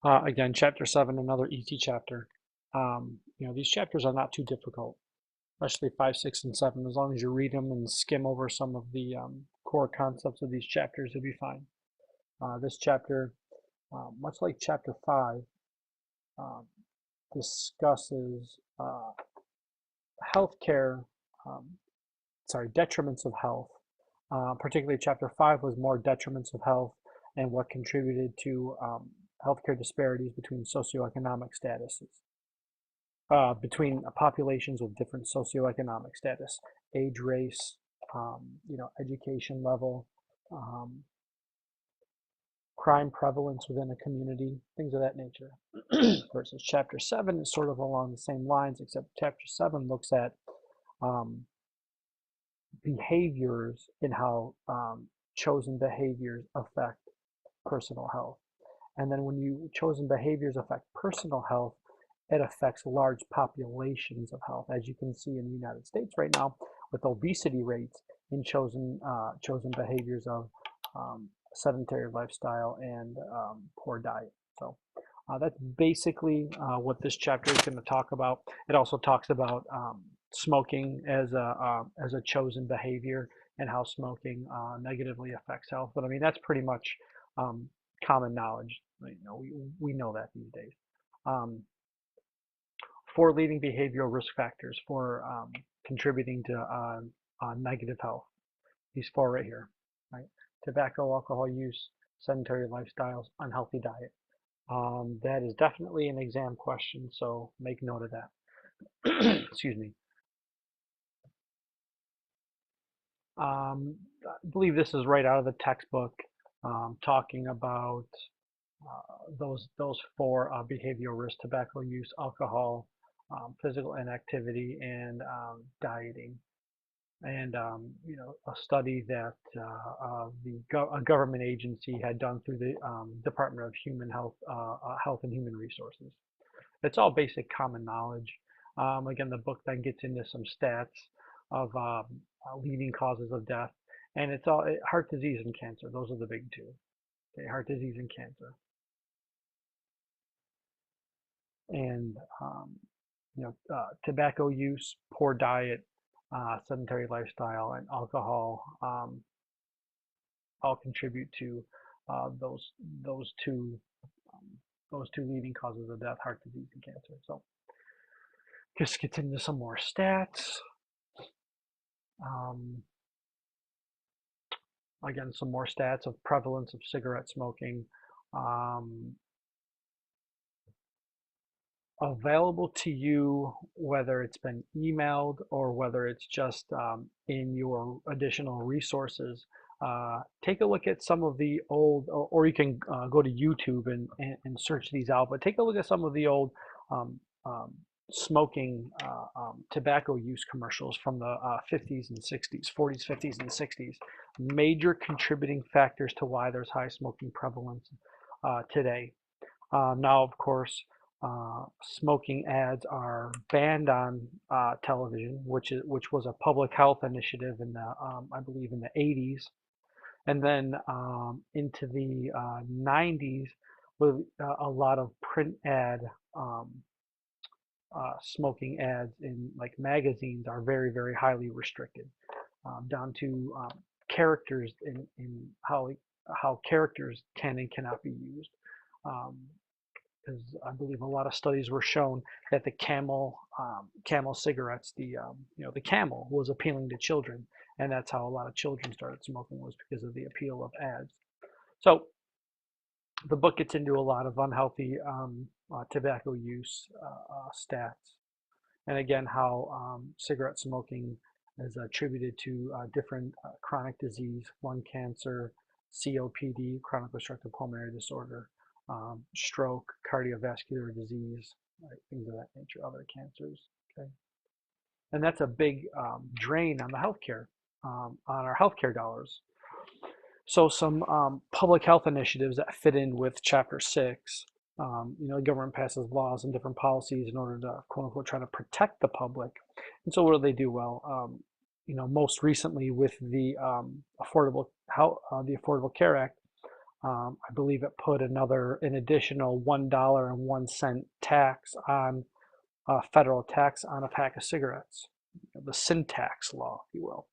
Again, chapter 7, another easy chapter. These chapters are not too difficult, especially 5, 6, and 7. As long as you read them and skim over some of the core concepts of these chapters, you'll be fine. This chapter, much like chapter 5, um, discusses healthcare, um, detriments of health. Particularly chapter 5 was more detriments of health and what contributed to healthcare disparities between socioeconomic statuses. Between populations with different socioeconomic status, age, race, education level, um, crime prevalence within a community, things of that nature. Versus chapter 7 is sort of along the same lines, except chapter 7 looks at um, behaviors and how chosen behaviors affect personal health. And then when chosen behaviors affect personal health, it affects large populations of health, as you can see in the United States right now with obesity rates in chosen behaviors of sedentary lifestyle and poor diet. So that's basically what this chapter is going to talk about. It also talks about smoking as a chosen behavior and how smoking negatively affects health. But I mean, that's pretty much common knowledge. We know that these days. Um, 4 leading behavioral risk factors for contributing to negative health. These 4 right here, right? Tobacco, alcohol use, sedentary lifestyles, unhealthy diet. That is definitely an exam question, so make note of that. Excuse me. I believe this is right out of the textbook, talking about those 4 behavioral risks: tobacco use, alcohol, physical inactivity, and dieting. And a study that a government agency had done through the Department of Health and Human Resources. It's all basic common knowledge. Again, the book then gets into some stats of leading causes of death, and it's all heart disease and cancer. Those are the big 2. Okay, heart disease and cancer, and tobacco use, poor diet, sedentary lifestyle, and alcohol all contribute to uh, those those two um, those 2 leading causes of death: heart disease and cancer. So just gets into some more stats. Um, Again, some more stats of prevalence of cigarette smoking. Um, Available to you, whether it's been emailed or whether it's just in your additional resources. Take a look at some of the old, or you can go to YouTube and search these out, but take a look at some of the old um, um, smoking tobacco use commercials from the 50s and 60s, 40s, 50s, and 60s. Major contributing factors to why there's high smoking prevalence today. Now, of course, smoking ads are banned on television, which was a public health initiative in the I believe in the 80s, and then into the 90s with a lot of print ad um, smoking ads in like magazines are very, very highly restricted, down to characters in how characters can and cannot be used. Um, because I believe a lot of studies were shown that the Camel cigarettes, the Camel was appealing to children, and that's how a lot of children started smoking, was because of the appeal of ads. So the book gets into a lot of unhealthy tobacco use stats, and again how cigarette smoking is attributed to different chronic disease, lung cancer, COPD, chronic obstructive pulmonary disorder, stroke, cardiovascular disease, right, things of that nature, other cancers. Okay, and that's a big drain on the healthcare, on our healthcare dollars. So some public health initiatives that fit in with Chapter 6. The government passes laws and different policies in order to, quote unquote, try to protect the public. And so what do they do? Well, most recently with the Affordable Care Act, I believe it put an additional $1.01 tax on federal tax on a pack of cigarettes, the sin tax law, if you will.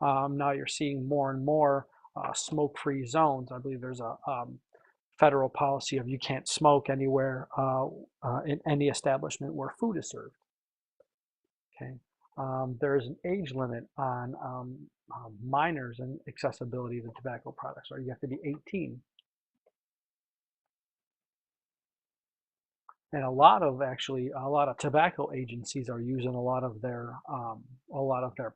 Now you're seeing more and more smoke-free zones. I believe there's a federal policy of you can't smoke anywhere in any establishment where food is served. Okay, there is an age limit on minors and accessibility to tobacco products, or you have to be 18. And a lot of tobacco agencies are using a lot of their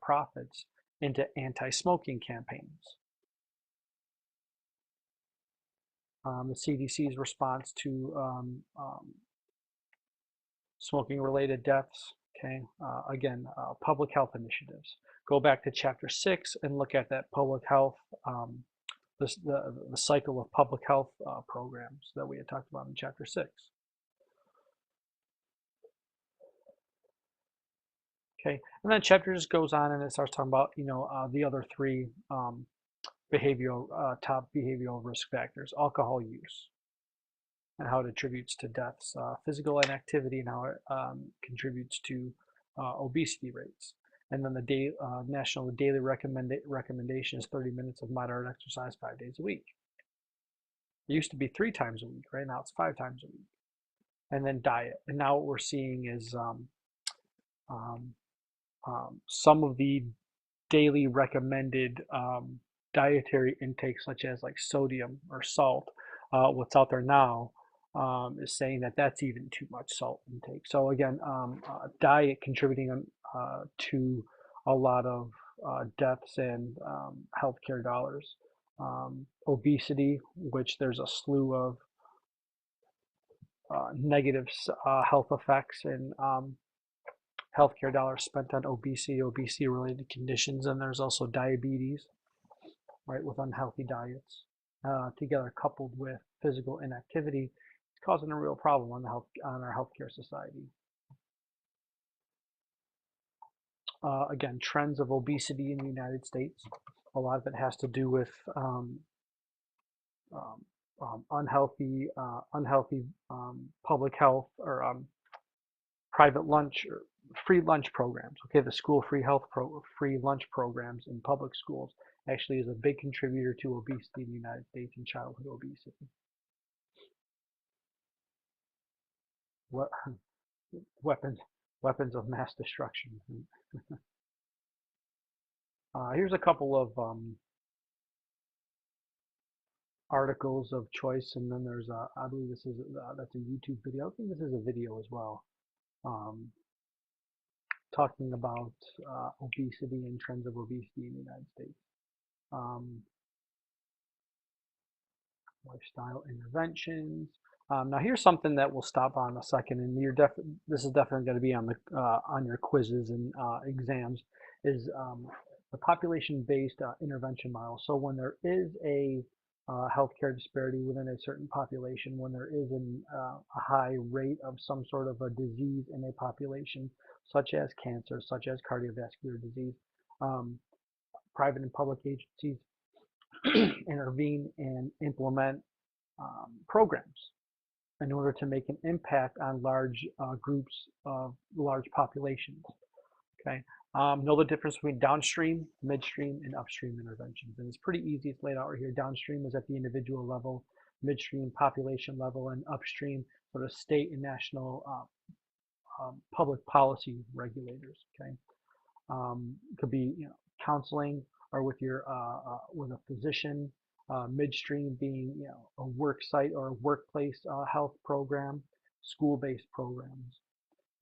profits into anti-smoking campaigns. The CDC's response to smoking-related deaths. Okay, again, public health initiatives. Go back to Chapter 6 and look at that public health, the cycle of public health programs that we had talked about in Chapter 6. Okay, and then chapter just goes on and it starts talking about the other three top behavioral risk factors: alcohol use and how it attributes to deaths, physical inactivity and how it contributes to obesity rates, and then the national daily recommendation is 30 minutes of moderate exercise 5 days a week. It used to be 3 times a week, right now it's 5 times a week. And then diet, and now what we're seeing is some of the daily recommended dietary intakes, such as like sodium or salt. What's out there now is saying that that's even too much salt intake. So again, diet contributing to a lot of deaths and healthcare dollars. Obesity, which there's a slew of negative health effects and healthcare dollars spent on obesity-related conditions, and there's also diabetes, right, with unhealthy diets, together coupled with physical inactivity, it's causing a real problem on our healthcare society. Again, trends of obesity in the United States. A lot of it has to do with unhealthy public health or private lunch or free lunch programs. Okay, the school free lunch programs in public schools actually is a big contributor to obesity in the United States and childhood obesity. What weapons of mass destruction. Here's a couple of articles of choice, and then there's I believe this is that's a YouTube video. I think this is a video as well. Talking about obesity and trends of obesity in the United States. Lifestyle interventions. Now here's something that we'll stop on a second, and this is definitely going to be on your quizzes and exams. Is the population-based intervention model. So when there is a healthcare disparity within a certain population, when there is a high rate of some sort of a disease in a population, such as cancer, such as cardiovascular disease, private and public agencies intervene and implement programs in order to make an impact on large groups of large populations. Okay, know the difference between downstream, midstream, and upstream interventions, and it's pretty easy. It's laid out right here. Downstream is at the individual level, midstream population level, and upstream sort of state and national public policy regulators. Okay, it could be counseling or with with a physician. Midstream being a work site or a workplace health program, school-based programs,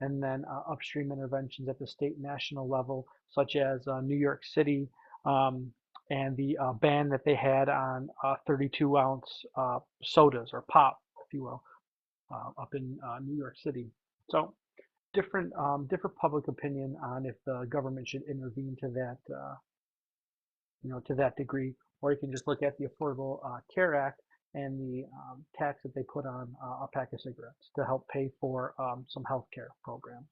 and then upstream interventions at the state and national level, such as New York City and the ban that they had on 32-ounce sodas or pop, if you will, up in New York City. So different public opinion on if the government should intervene to that to that degree, or you can just look at the Affordable Care Act and the tax that they put on a pack of cigarettes to help pay for some health care programs.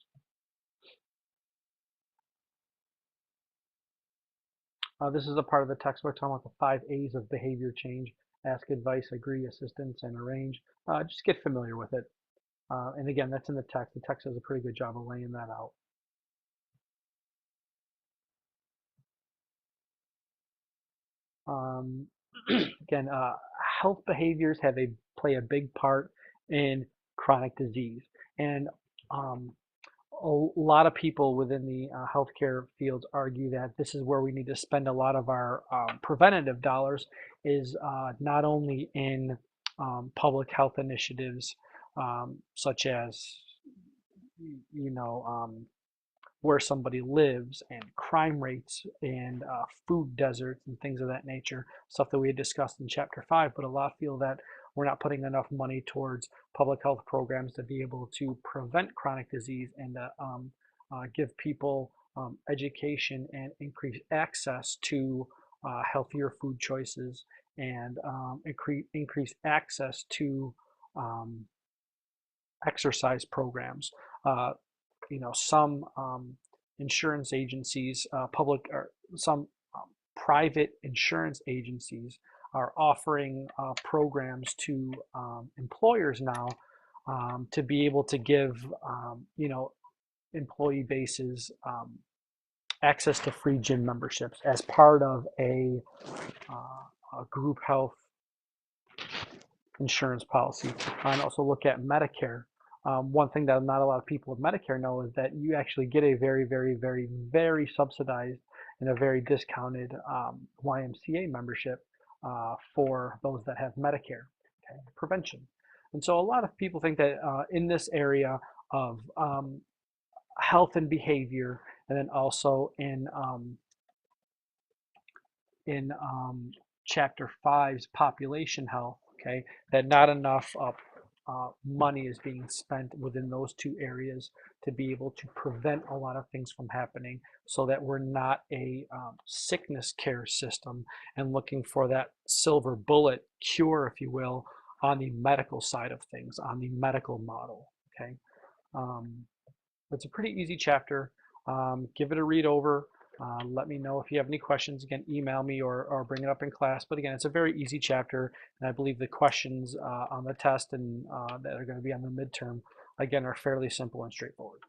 This is a part of the textbook talking about the 5 A's of behavior change. ask advice, agree, assistance, and arrange. Just get familiar with it. And again, that's in the text. The text does a pretty good job of laying that out. Um, again, health behaviors play a big part in chronic disease, and um, a lot of people within the healthcare fields argue that this is where we need to spend a lot of our preventative dollars, is not only in public health initiatives such as you know where somebody lives and crime rates and food deserts and things of that nature, stuff that we had discussed in chapter 5, but a lot feel that we're not putting enough money towards public health programs to be able to prevent chronic disease and give people education and increase access to healthier food choices and increase access to um, exercise programs. Uh, some insurance agencies, public or some private insurance agencies are offering programs to employers now to be able to give, employee bases access to free gym memberships as part of a group health insurance policy. And also look at Medicare. One thing that not a lot of people with Medicare know is that you actually get a very, very, very, very subsidized and a very discounted YMCA membership for those that have Medicare, okay, prevention. And so a lot of people think that in this area of health and behavior, and then also in chapter 5's population health, okay, that not enough money is being spent within those two areas to be able to prevent a lot of things from happening, so that we're not a sickness care system and looking for that silver bullet cure, if you will, on the medical side of things, on the medical model, okay. Um, it's a pretty easy chapter. Give it a read over. Let me know if you have any questions. Again, email me or bring it up in class. But again, it's a very easy chapter, and I believe the questions on the test and that are going to be on the midterm, again, are fairly simple and straightforward.